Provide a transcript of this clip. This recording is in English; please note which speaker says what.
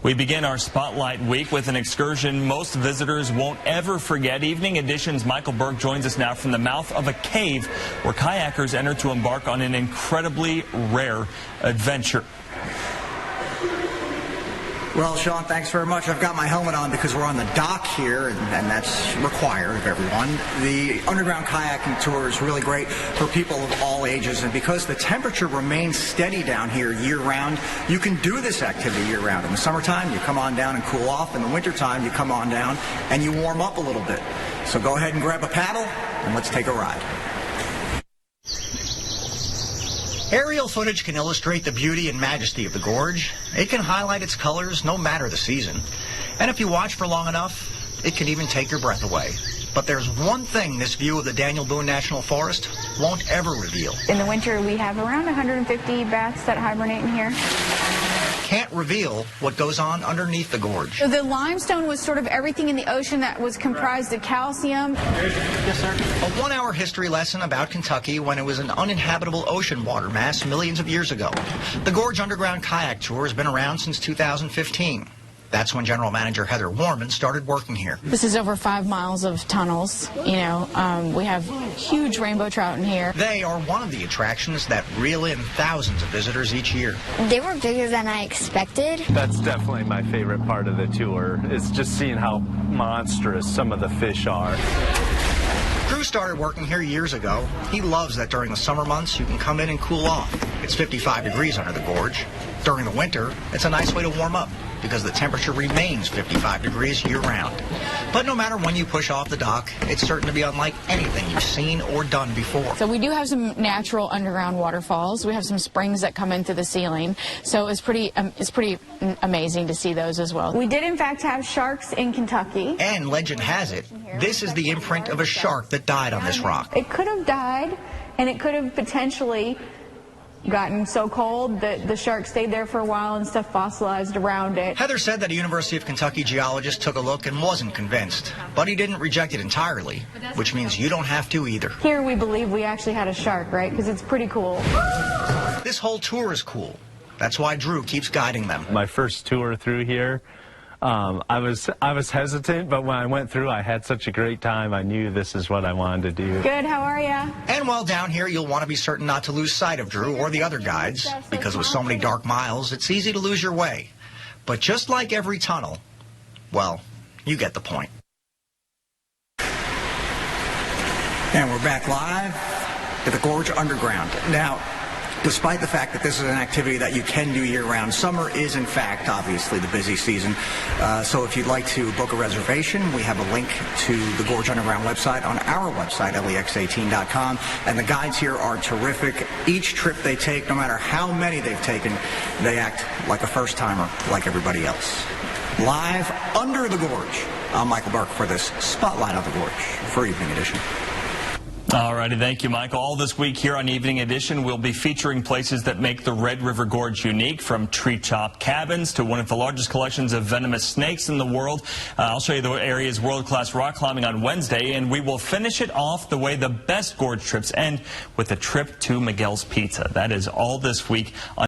Speaker 1: We begin our Spotlight Week with an excursion most visitors won't ever forget. Evening Edition's Michael Burke joins us now from the mouth of a cave where kayakers enter to embark on an incredibly rare adventure.
Speaker 2: Well, Sean, thanks very much. I've got my helmet on because we're on the dock here, and that's required of everyone. The underground kayaking tour is really great for people of all ages, and because the temperature remains steady down here year-round, you can do this activity year-round. In the summertime, you come on down and cool off. In the wintertime, you come on down and you warm up a little bit. So go ahead and grab a paddle, and let's take a ride. Aerial footage can illustrate the beauty and majesty of the gorge. It can highlight its colors no matter the season. And if you watch for long enough, it can even take your breath away. But there's one thing this view of the Daniel Boone National Forest won't ever reveal.
Speaker 3: In the winter, we have around 150 bats that hibernate in here.
Speaker 2: Can't reveal what goes on underneath the gorge.
Speaker 3: So the limestone was sort of everything in the ocean that was comprised of calcium.
Speaker 2: Yes, sir. A one-hour history lesson about Kentucky when it was an uninhabitable ocean water mass millions of years ago. The Gorge Underground Kayak Tour has been around since 2015. That's when General Manager Heather Warman started working here.
Speaker 3: This is over 5 miles of tunnels. We have huge rainbow trout in here.
Speaker 2: They are one of the attractions that reel in thousands of visitors each year.
Speaker 4: They were bigger than I expected.
Speaker 5: That's definitely my favorite part of the tour, is just seeing how monstrous some of the fish are.
Speaker 2: Drew started working here years ago. He loves that during the summer months you can come in and cool off. It's 55 degrees under the gorge. During the winter, it's a nice way to warm up because the temperature remains 55 degrees year-round. But no matter when you push off the dock, it's certain to be unlike anything you've seen or done before.
Speaker 3: So we do have some natural underground waterfalls. We have some springs that come into the ceiling. So it's pretty amazing to see those as well. We did in fact have sharks in Kentucky.
Speaker 2: And legend has it, this is the imprint of a shark that died on this rock.
Speaker 3: It could have died, and it could have potentially gotten so cold that the shark stayed there for a while and stuff fossilized around it.
Speaker 2: Heather said that a University of Kentucky geologist took a look and wasn't convinced, but he didn't reject it entirely, which means you don't have to either.
Speaker 3: Here we believe we actually had a shark, right? Because it's pretty cool.
Speaker 2: This whole tour is cool. That's why Drew keeps guiding them.
Speaker 5: My first tour through here, I was hesitant, but when I went through, I had such a great time. I knew this is what I wanted to do.
Speaker 3: Good, how are ya?
Speaker 2: And while down here, you'll want to be certain not to lose sight of Drew or the other guides, because with so many dark miles, it's easy to lose your way. But just like every tunnel, well, you get the point. And we're back live at the Gorge Underground. Now, despite the fact that this is an activity that you can do year-round, summer is, in fact, obviously the busy season. So if you'd like to book a reservation, we have a link to the Gorge Underground website on our website, lex18.com. And the guides here are terrific. Each trip they take, no matter how many they've taken, they act like a first-timer, like everybody else. Live under the gorge, I'm Michael Burke for this Spotlight on the Gorge for Evening Edition.
Speaker 1: All righty, thank you, Michael. All this week here on Evening Edition, we'll be featuring places that make the Red River Gorge unique, from tree-top cabins to one of the largest collections of venomous snakes in the world. I'll show you the area's world-class rock climbing on Wednesday, and we will finish it off the way the best gorge trips end, with a trip to Miguel's Pizza. That is all this week on